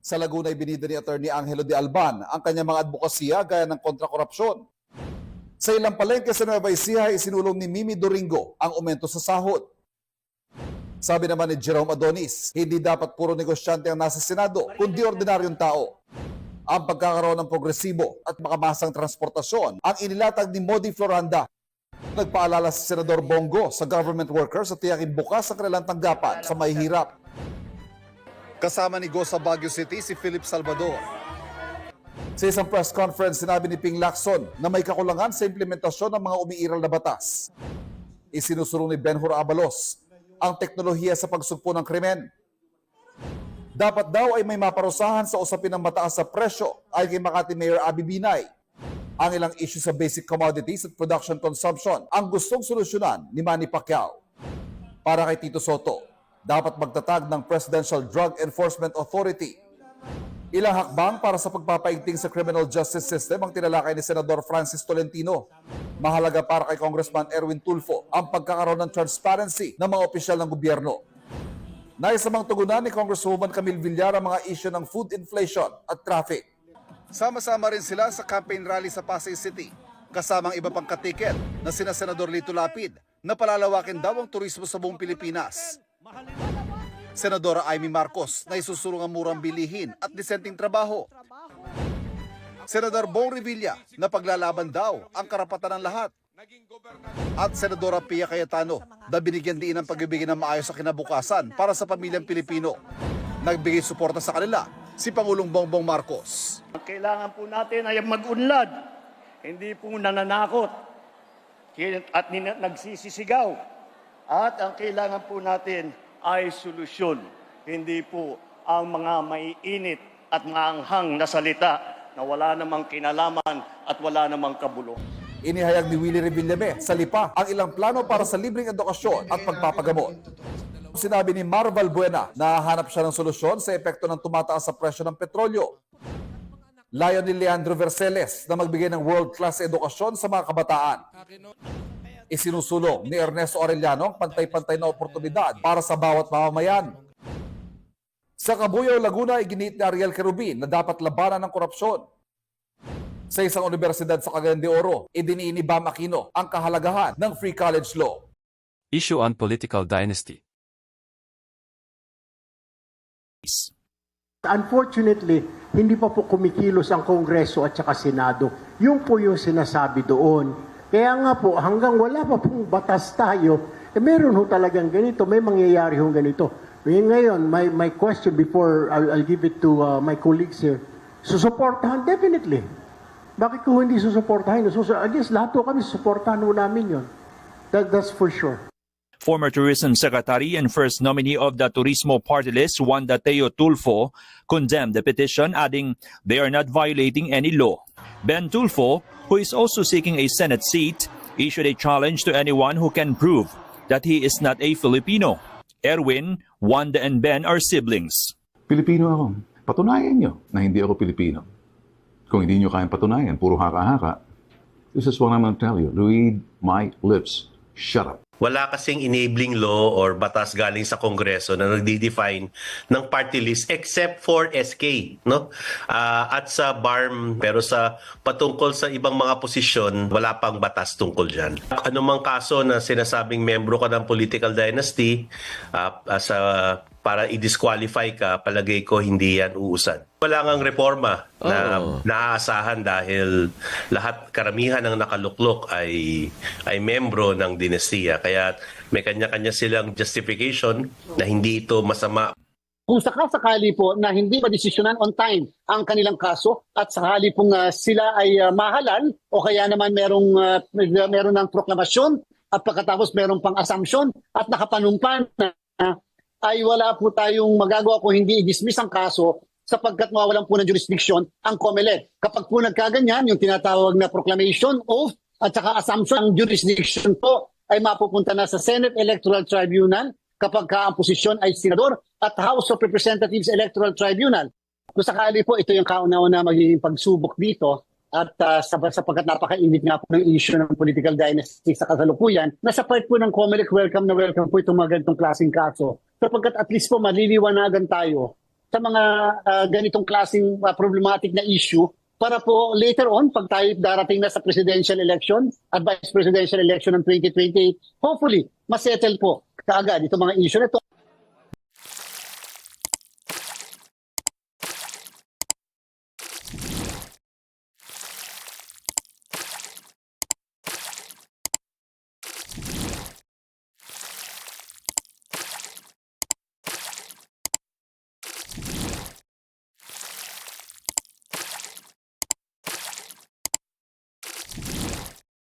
Sa Laguna, ibinida ni Atty. Angelo de Alban ang kanyang mga advokasya gaya ng kontra-korupsyon. Sa ilang palengke sa Nueva Ecija, isinulong ni Mimi Doringo ang aumento sa sahod. Sabi naman ni Jerome Adonis, hindi dapat puro negosyante ang nasa Senado, kundi ordinaryong tao. Ang pagkakaroon ng progresibo at makamasang transportasyon ang inilatag ni Modi Floranda. Nagpaalala si Senador Bongo sa government workers at tiyakin bukas ang kanilang tanggapan sa mahihirap. Kasama ni Go sa Baguio City si Philip Salvador. Sa isang press conference, sinabi ni Ping Lacson na may kakulangan sa implementasyon ng mga umiiral na batas. Isinusulong ni Benhur Abalos ang teknolohiya sa pagsugpo ng krimen. Dapat daw ay may maparusahan sa usapin ng mataas sa presyo ay kay Makati Mayor Abby Binay. Ang ilang issue sa basic commodities at production consumption ang gustong solusyonan ni Manny Pacquiao. Para kay Tito Soto, dapat magtatag ng Presidential Drug Enforcement Authority. Ilang hakbang para sa pagpapaigting sa criminal justice system ang tinalakay ni Senador Francis Tolentino. Mahalaga para kay Congressman Erwin Tulfo ang pagkakaroon ng transparency ng mga opisyal ng gobyerno. Naisamang tugunan ni Congresswoman Camille Villar ang mga isyu ng food inflation at traffic. Sama-sama rin sila sa campaign rally sa Pasay City, kasamang iba pang katiket na sina Senador Lito Lapid na palalawakin daw ang turismo sa buong Pilipinas. Senadora Amy Marcos na isusulong ang murang bilihin at disenteng trabaho. Senador Bong Revilla na paglalaban daw ang karapatan ng lahat. At Senadora Pia Cayetano na binigyan din ng pagbibigay ng maayos sa kinabukasan para sa pamilyang Pilipino. Nagbigay suporta sa kanila si Pangulong Bongbong Marcos. Ang kailangan po natin ay mag-unlad, hindi po nananakot at nagsisisigaw. At ang kailangan po natin ay solusyon, hindi po ang mga maiinit at maanghang na salita na wala namang kinalaman at wala namang kabulong. Inihayag ni Willie Revillame sa Lipa ang ilang plano para sa libreng edukasyon at pagpapagamot. Sinabi ni Marval Buena na hahanap siya ng solusyon sa epekto ng tumataas sa presyo ng petrolyo. Layon ni Leandro Verceles na magbigay ng world-class edukasyon sa mga kabataan. Isinusulong ni Ernesto Arellano ang pantay-pantay na oportunidad para sa bawat mamamayan. Sa Cabuyao, Laguna, iginiit ni Ariel Querubin na dapat labanan ng korupsyon. Sa isang universidad sa Cagayan de Oro, idiniin ni Bam Aquino ang kahalagahan ng free college law. Issue on political dynasty. Unfortunately, hindi pa po kumikilos ang Kongreso at saka Senado. Yung po yung sinasabi doon. Kaya nga po, hanggang wala pa pong batas tayo, meron ho talagang ganito, may mangyayari ho ganito. Ngayon, my question before I'll give it to my colleagues here, susuportahan definitely. Bakit ko hindi susuportahan? I guess lahat po kami susuportahan ho namin yun. That's for sure. Former Tourism Secretary and first nominee of the Turismo Party List, Wanda Teo Tulfo, condemned the petition, adding they are not violating any law. Ben Tulfo, who is also seeking a Senate seat, issued a challenge to anyone who can prove that he is not a Filipino. Erwin, Wanda, and Ben are siblings. Pilipino ako. Patunayan nyo na hindi ako Pilipino. Kung hindi nyo kayang patunayan, puro haka-haka, this is what I'm going to tell you. Read my lips. Shut up. Wala kasing enabling law or batas galing sa Kongreso na nagde-define ng party list except for SK, no? At sa BARM, pero sa patungkol sa ibang mga posisyon, wala pang batas tungkol diyan. Anumang kaso na sinasabing membro ka ng political dynasty, para i-disqualify ka, palagay ko hindi yan uusad. Wala ngang reforma na naaasahan dahil karamihan ng nakaluklok ay membro ng dinastiya. Kaya may kanya-kanya silang justification na hindi ito masama. Kung sakasakali po na hindi madesisyonan on time ang kanilang kaso at sakali pong sila ay mahalan o kaya naman meron ng proklamasyon at pagkatapos meron pang assumption at nakapanumpan na ay wala po tayong magagawa kung hindi i-dismiss ang kaso sapagkat mawawalan po ng jurisdiction ang COMELEC. Kapag po nagkaganyan, yung tinatawag na proclamation, oath, at saka assumption, ang jurisdiction po ay mapupunta na sa Senate Electoral Tribunal kapag ang posisyon ay senador at House of Representatives Electoral Tribunal. Kung sakali po, ito yung kauna-una magiging pagsubok dito at sapagkat napaka-init nga po ng issue ng political dynasty sa kasalukuyan, nasa part po ng COMELEC, welcome na welcome po itong mga ganitong klaseng kaso. Sapagkat at least po maliliwanagan tayo sa mga ganitong klaseng problematic na issue para po later on, pag tayo darating na sa presidential election at vice presidential election ng 2028, hopefully, masettle po kaagad itong mga issue na ito.